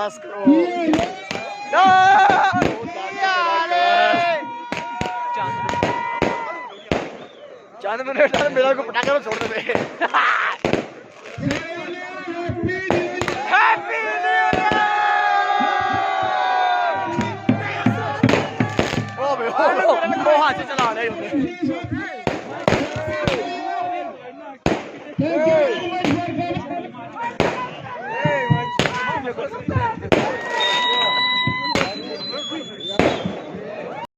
बस करो चंद मिनट मेरा को पटाखा छोड़ दे हैप्पी न्यू ईयर ओ बे ओ हाथ से चला रहे होंगे